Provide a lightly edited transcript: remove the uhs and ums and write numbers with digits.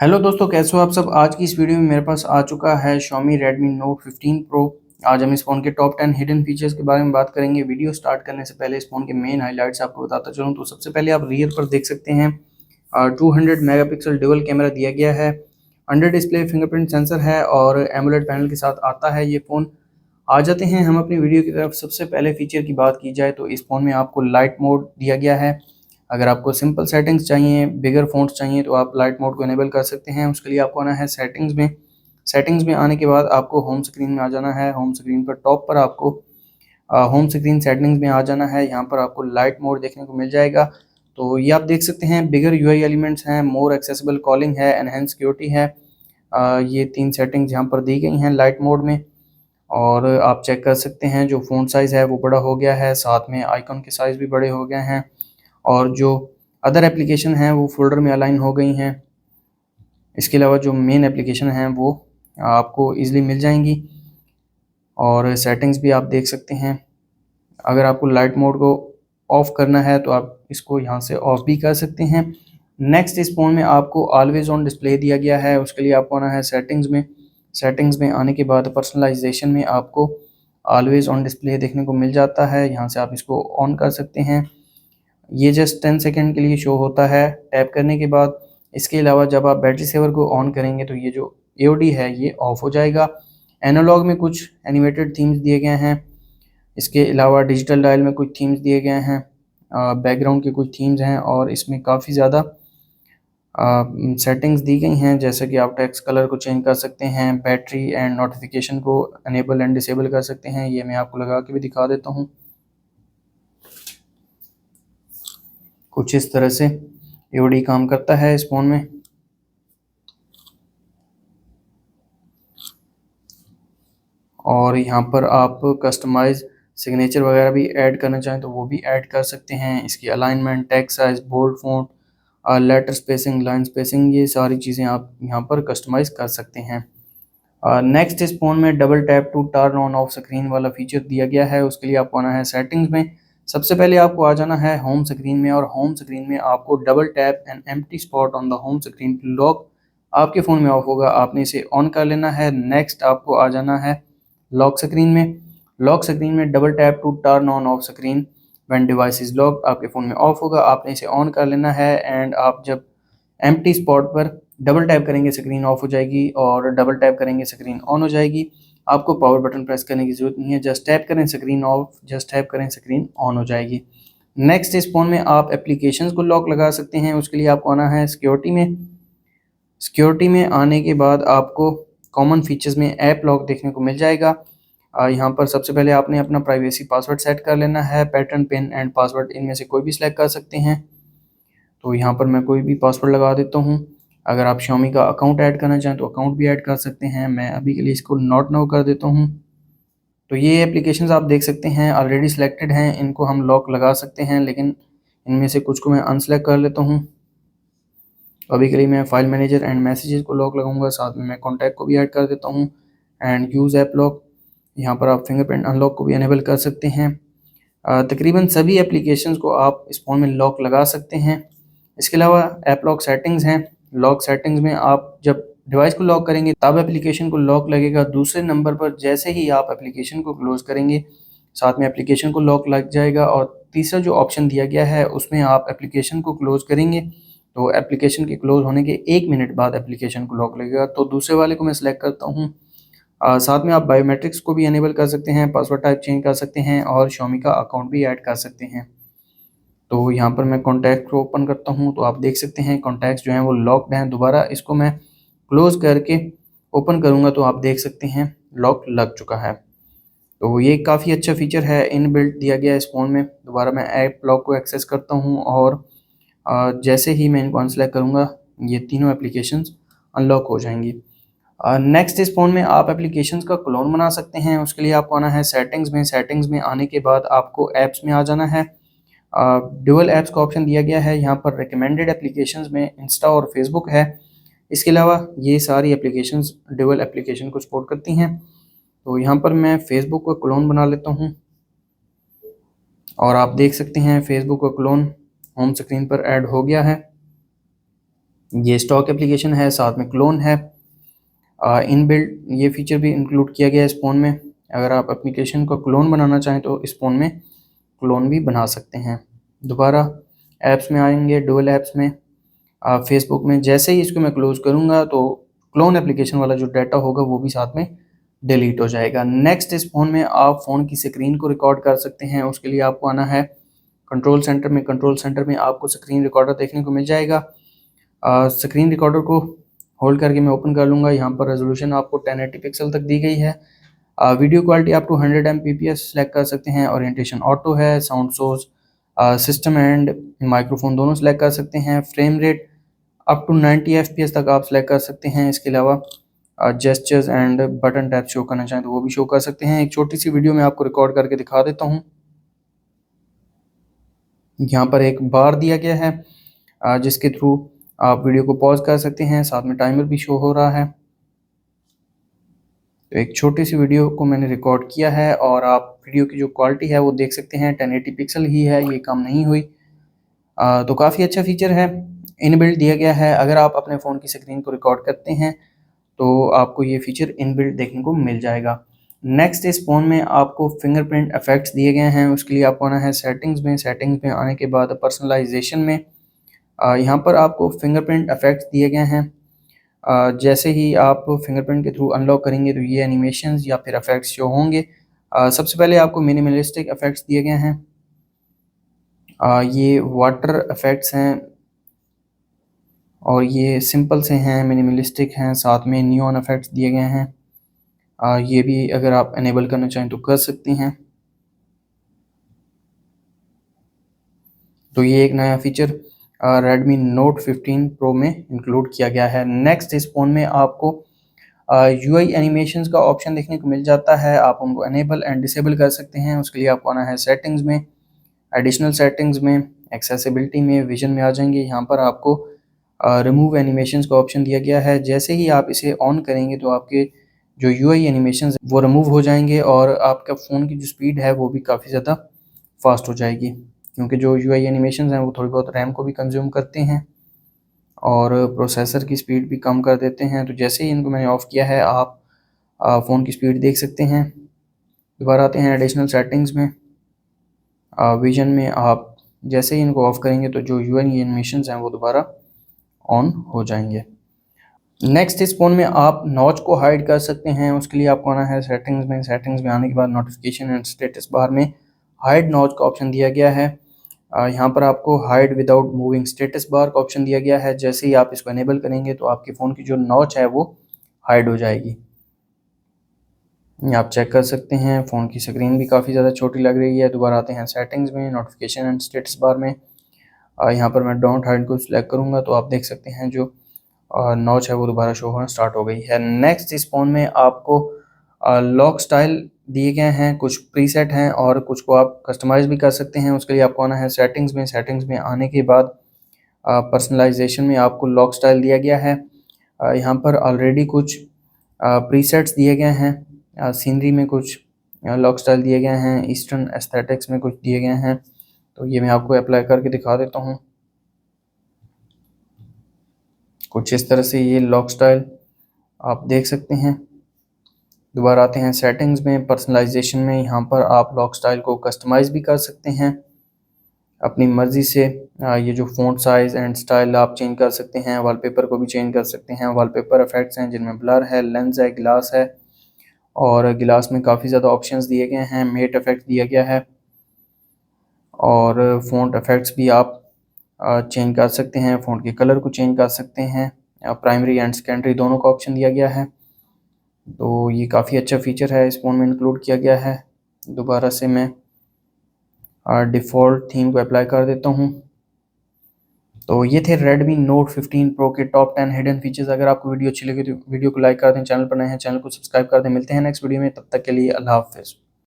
Hello दोस्तों, कैसे हो आप सब। आज की इस वीडियो में मेरे पास आ चुका है Xiaomi Redmi Note 15 Pro। आज हम इस फ़ोन के टॉप 10 हिडन फीचर्स के बारे में बात करेंगे। वीडियो स्टार्ट करने से पहले इस फ़ोन के मेन हाइलाइट्स आपको बताता चलूँ तो सबसे पहले आप रियर पर देख सकते हैं 200 मेगापिक्सल डुअल कैमरा दिया गया है। अंडर डिस्प्ले फिंगरप्रिंट सेंसर है और एमोलेड पैनल के साथ आता है ये फ़ोन। आ जाते हैं हम अपनी वीडियो की तरफ। सबसे पहले फीचर की बात की जाए तो इस फ़ोन में आपको लाइट मोड दिया गया है। अगर आपको सिंपल सेटिंग्स चाहिए, बिगर फ़ॉन्ट्स चाहिए तो आप लाइट मोड को इनेबल कर सकते हैं। उसके लिए आपको आना है सेटिंग्स में। सेटिंग्स में आने के बाद आपको होम स्क्रीन में आ जाना है। होम स्क्रीन पर टॉप पर आपको होम स्क्रीन सेटिंग्स में आ जाना है। यहाँ पर आपको लाइट मोड देखने को मिल जाएगा। तो ये आप देख सकते हैं बिगर यूआई एलिमेंट्स हैं, मोर एक्सेसिबल कॉलिंग है, एनहेंस सिक्योरिटी है। ये 3 सेटिंग्स यहाँ पर दी गई हैं लाइट मोड में। और आप चेक कर सकते हैं जो फ़ॉन्ट साइज़ है वो बड़ा हो गया है, साथ में आइकन के साइज़ भी बड़े हो गए हैं और जो अदर एप्लीकेशन हैं वो फ़ोल्डर में अलाइन हो गई हैं। इसके अलावा जो मेन एप्लीकेशन हैं वो आपको ईज़िली मिल जाएंगी और सेटिंग्स भी आप देख सकते हैं। अगर आपको लाइट मोड को ऑफ़ करना है तो आप इसको यहाँ से ऑफ़ भी कर सकते हैं। नेक्स्ट, इस फ़ोन में आपको ऑलवेज़ ऑन डिस्प्ले दिया गया है। उसके लिए आपको आना है सेटिंग्स में। सेटिंग्स में आने के बाद पर्सनलाइजेशन में आपको ऑलवेज़ ऑन डिस्प्ले देखने को मिल जाता है। यहाँ से आप इसको ऑन कर सकते हैं। ये जस्ट 10 सेकंड के लिए शो होता है टैप करने के बाद। इसके अलावा जब आप बैटरी सेवर को ऑन करेंगे तो ये जो एओडी है ये ऑफ हो जाएगा। एनालॉग में कुछ एनिमेटेड थीम्स दिए गए हैं। इसके अलावा डिजिटल डायल में कुछ थीम्स दिए गए हैं। बैकग्राउंड के कुछ थीम्स हैं और इसमें काफ़ी ज़्यादा सेटिंग्स दी गई हैं, जैसे कि आप टेक्स्ट कलर को चेंज कर सकते हैं, बैटरी एंड नोटिफिकेशन को अनेबल एंड डिसेबल कर सकते हैं। ये मैं आपको लगा के भी दिखा देता हूँ। कुछ इस तरह से एओडी काम करता है इस फ़ोन में। और यहाँ पर आप कस्टमाइज़ सिग्नेचर वगैरह भी ऐड करना चाहें तो वो भी ऐड कर सकते हैं। इसकी alignment, text size, bold font, letter spacing, line spacing, ये सारी चीज़ें आप यहाँ पर कस्टमाइज़ कर सकते हैं। नेक्स्ट, इस फ़ोन में double tap to turn on off screen वाला फीचर दिया गया है। उसके लिए आपको आना है सेटिंग्स में। सबसे पहले आपको आ जाना है होम स्क्रीन में और होम स्क्रीन में आपको double tap an empty spot on the home screen lock आपके फ़ोन में ऑफ होगा, आपने इसे ऑन कर लेना है। नेक्स्ट, आपको आ जाना है लॉक स्क्रीन में। लॉक स्क्रीन में double tap to turn on off screen when device is lock आपके फ़ोन में ऑफ होगा, आपने इसे ऑन कर लेना है। एंड आप जब एम्प्टी स्पॉट पर डबल टैप करेंगे स्क्रीन ऑफ हो जाएगी और डबल टैप करेंगे स्क्रीन ऑन हो जाएगी। आपको पावर बटन प्रेस करने की ज़रूरत नहीं है, जस्ट टैप करें स्क्रीन ऑफ, जस्ट टैप करें स्क्रीन ऑन हो जाएगी। नेक्स्ट, इस फ़ोन में आप एप्लीकेशंस को लॉक लगा सकते हैं। उसके लिए आपको आना है सिक्योरिटी में। सिक्योरिटी में आने के बाद आपको कॉमन फीचर्स में ऐप लॉक देखने को मिल जाएगा। यहाँ पर सबसे पहले आपने अपना प्राइवेसी पासवर्ड सेट कर लेना है। पैटर्न, पिन एंड पासवर्ड इनमें से कोई भी सिलेक्ट कर सकते हैं। तो यहाँ पर मैं कोई भी पासवर्ड लगा देता हूँ। अगर आप Xiaomi का अकाउंट ऐड करना चाहें तो अकाउंट भी ऐड कर सकते हैं। मैं अभी के लिए इसको नॉट नाउ कर देता हूँ। तो ये एप्लीकेशंस आप देख सकते हैं ऑलरेडी सिलेक्टेड हैं, इनको हम लॉक लगा सकते हैं, लेकिन इनमें से कुछ को मैं अनसेलेक्ट कर लेता हूँ। अभी के लिए मैं फाइल मैनेजर एंड मैसेजेस को लॉक लगाऊंगा, साथ में मैं कॉन्टैक्ट को भी ऐड कर देता हूँ। एंड यूज़ ऐप लॉक, यहाँ पर आप फिंगरप्रिंट अनलॉक को भी इनेबल कर सकते हैं। तकरीबन सभी एप्लीकेशंस को आप इस फ़ोन में लॉक लगा सकते हैं। इसके अलावा ऐप लॉक सेटिंग्स हैं। लॉक सेटिंग्स में आप जब डिवाइस को लॉक करेंगे तब एप्लीकेशन को लॉक लगेगा। दूसरे नंबर पर जैसे ही आप एप्लीकेशन को क्लोज़ करेंगे साथ में एप्लीकेशन को लॉक लग जाएगा। और तीसरा जो ऑप्शन दिया गया है उसमें आप एप्लीकेशन को क्लोज़ करेंगे तो एप्लीकेशन के क्लोज़ होने के 1 मिनट बाद एप्लीकेशन को लॉक लगेगा। तो दूसरे वाले को मैं सिलेक्ट करता हूँ। साथ में आप बायोमेट्रिक्स को भी इनेबल कर सकते हैं, पासवर्ड टाइप चेंज कर सकते हैं और Xiaomi का अकाउंट भी ऐड कर सकते हैं। तो यहाँ पर मैं कॉन्टैक्ट को ओपन करता हूँ तो आप देख सकते हैं कॉन्टैक्ट्स जो हैं वो लॉक्ड हैं। दोबारा इसको मैं क्लोज़ करके ओपन करूँगा तो आप देख सकते हैं लॉक लग चुका है। तो ये काफ़ी अच्छा फ़ीचर है, इनबिल्ट दिया गया है इस फ़ोन में। दोबारा मैं ऐप लॉक को एक्सेस करता हूँ और जैसे ही मैं इनको अनसेलेक्ट करूँगा ये तीनों एप्लीकेशंस अनलॉक हो जाएंगी। नेक्स्ट, इस फ़ोन में आप एप्लीकेशंस का क्लोन बना सकते हैं। उसके लिए आपको आना है सेटिंग्स में। सेटिंग्स में आने के बाद आपको ऐप्स में आ जाना है। ड्यूअल ऐप्स का ऑप्शन दिया गया है। यहाँ पर रिकमेंडेड एप्लीकेशंस में इंस्टा और फेसबुक है। इसके अलावा ये सारी एप्लीकेशंस ड्यूअल एप्लीकेशन को सपोर्ट करती हैं। तो यहाँ पर मैं फेसबुक का क्लोन बना लेता हूँ और आप देख सकते हैं फेसबुक का क्लोन होम स्क्रीन पर ऐड हो गया है। ये स्टॉक एप्लीकेशन है, साथ में क्लोन है। इनबिल्ट ये फीचर भी इंक्लूड किया गया है इस फ़ोन में। अगर आप एप्लीकेशन को क्लोन बनाना चाहें तो इस फ़ोन में क्लोन भी बना सकते हैं। दोबारा ऐप्स में आएंगे, डुअल ऐप्स में फेसबुक में जैसे ही इसको मैं क्लोज़ करूँगा तो क्लोन एप्लीकेशन वाला जो डाटा होगा वो भी साथ में डिलीट हो जाएगा। नेक्स्ट, इस फ़ोन में आप फ़ोन की स्क्रीन को रिकॉर्ड कर सकते हैं। उसके लिए आपको आना है कंट्रोल सेंटर में। कंट्रोल सेंटर में आपको स्क्रीन रिकॉर्डर देखने को मिल जाएगा। स्क्रीन रिकॉर्डर को होल्ड करके मैं ओपन कर लूँगा। यहाँ पर रेजोल्यूशन आपको 1080 पिक्सल तक दी गई है। वीडियो क्वालिटी आप 200 Mbps सेलेक्ट कर सकते हैं। ओरिएंटेशन ऑटो है। Sound source, system and microphone दोनों सेलेक्ट कर सकते हैं। Frame rate up to 90 FPS तक आप सेलेक्ट कर सकते हैं। इसके अलावा gestures and button tap show करना चाहें तो वो भी शो कर सकते हैं। एक छोटी सी वीडियो मैं आपको रिकॉर्ड करके दिखा देता हूँ। यहाँ पर एक बार दिया गया है जिसके थ्रू आप वीडियो को पॉज कर सकते हैं, साथ में टाइमर भी शो हो रहा है। तो एक छोटी सी वीडियो को मैंने रिकॉर्ड किया है और आप वीडियो की जो क्वालिटी है वो देख सकते हैं, 1080 पिक्सल ही है, ये कम नहीं हुई। तो काफ़ी अच्छा फीचर है, इनबिल्ट दिया गया है। अगर आप अपने फ़ोन की स्क्रीन को रिकॉर्ड करते हैं तो आपको ये फीचर इनबिल्ट देखने को मिल जाएगा। नेक्स्ट, इस फ़ोन में आपको फिंगरप्रिंट इफेक्ट्स दिए गए हैं। उसके लिए आपको आना है सेटिंग्स में। सेटिंग्स में आने के बाद पर्सनलाइजेशन में यहाँ पर आपको फिंगरप्रिंट इफेक्ट्स दिए गए हैं। जैसे ही आप फिंगरप्रिंट के थ्रू अनलॉक करेंगे तो ये एनिमेशंस या फिर इफेक्ट्स शो होंगे। सबसे पहले आपको मिनिमलिस्टिक इफेक्ट्स दिए गए हैं। ये वाटर इफेक्ट्स हैं और ये सिंपल से हैं, मिनिमलिस्टिक हैं। साथ में नियॉन इफेक्ट्स दिए गए हैं। ये भी अगर आप इनेबल करना चाहें तो कर सकती हैं। तो ये एक नया फीचर Redmi Note 15 Pro में इंक्लूड किया गया है। नेक्स्ट, इस फ़ोन में आपको UI एनिमेशंस का ऑप्शन देखने को मिल जाता है। आप उनको इनेबल एंड डिसेबल कर सकते हैं। उसके लिए आपको आना है सेटिंग्स में, एडिशनल सेटिंग्स में, एक्सेसिबिलिटी में, विजन में आ जाएंगे। यहाँ पर आपको रिमूव एनिमेशंस का ऑप्शन दिया गया है। जैसे ही आप इसे ऑन करेंगे तो आपके जो UI एनिमेशंस वो रिमूव हो जाएंगे और आपका फ़ोन की जो स्पीड है वो भी काफ़ी ज़्यादा फास्ट हो जाएगी, क्योंकि जो UI एनिमेशंस हैं वो थोड़ी बहुत रैम को भी कंज्यूम करते हैं और प्रोसेसर की स्पीड भी कम कर देते हैं। तो जैसे ही इनको मैंने ऑफ़ किया है आप फ़ोन की स्पीड देख सकते हैं। दोबारा आते हैं एडिशनल सेटिंग्स में। विजन में आप जैसे ही इनको ऑफ़ करेंगे तो जो UI एनिमेशंस हैं वो दोबारा ऑन हो जाएंगे। नेक्स्ट, इस फ़ोन में आप नॉच को हाइड कर सकते हैं। उसके लिए आपको आना है सेटिंग्स में। सेटिंग्स में आने के बाद नोटिफिकेशन एंड स्टेटस बार में हाइड नॉच का ऑप्शन दिया गया है। यहाँ पर आपको hide without moving status bar का ऑप्शन दिया गया है। जैसे ही आप इसको इनेबल करेंगे तो आपके फ़ोन की जो नॉच है वो हाइड हो जाएगी। आप चेक कर सकते हैं फ़ोन की स्क्रीन भी काफ़ी ज़्यादा छोटी लग रही है। दोबारा आते हैं सेटिंग्स में, नोटिफिकेशन एंड स्टेटस बार में। यहाँ पर मैं डोंट हाइड को सिलेक्ट करूँगा तो आप देख सकते हैं जो नॉच है वो दोबारा शो होना स्टार्ट हो गई है। नेक्स्ट, इस फ़ोन में आपको लॉक स्टाइल दिए गए हैं, कुछ प्रीसेट हैं और कुछ को आप कस्टमाइज़ भी कर सकते हैं। उसके लिए आपको आना है सेटिंग्स में। सेटिंग्स में आने के बाद पर्सनलाइजेशन में आपको लॉक स्टाइल दिया गया है। यहाँ पर ऑलरेडी कुछ प्रीसेट्स दिए गए हैं। सीनरी में कुछ लॉक स्टाइल दिए गए हैं, ईस्टर्न एस्थेटिक्स में कुछ दिए गए हैं। तो ये मैं आपको अप्लाई करके दिखा देता हूँ। कुछ इस तरह से ये लॉक स्टाइल आप देख सकते हैं। दोबारा आते हैं सेटिंग्स में, पर्सनलाइजेशन में। यहाँ पर आप लॉक स्टाइल को कस्टमाइज़ भी कर सकते हैं अपनी मर्ज़ी से। ये जो फ़ॉन्ट साइज़ एंड स्टाइल आप चेंज कर सकते हैं। वॉलपेपर को भी चेंज कर सकते हैं। वॉलपेपर इफेक्ट्स हैं जिनमें ब्लर है, लेंस है, ग्लास है और ग्लास में काफ़ी ज़्यादा ऑप्शंस दिए गए हैं। मेट इफेक्ट दिया गया है और फ़ॉन्ट इफेक्ट्स भी आप चेंज कर सकते हैं। फ़ॉन्ट के कलर को चेंज कर सकते हैं। प्राइमरी एंड सेकेंडरी दोनों का ऑप्शन दिया गया है। तो ये काफ़ी अच्छा फ़ीचर है, इस फ़ोन में इंक्लूड किया गया है। दोबारा से मैं डिफ़ॉल्ट थीम को अप्लाई कर देता हूँ। तो ये थे Redmi Note 15 Pro के टॉप 10 हिडन फीचर्स। अगर आपको वीडियो अच्छी लगी तो वीडियो को लाइक कर दें, चैनल पर नए हैं चैनल को सब्सक्राइब कर दें। मिलते हैं नेक्स्ट वीडियो में, तब तक के लिए अल्लाह हाफ़िज़।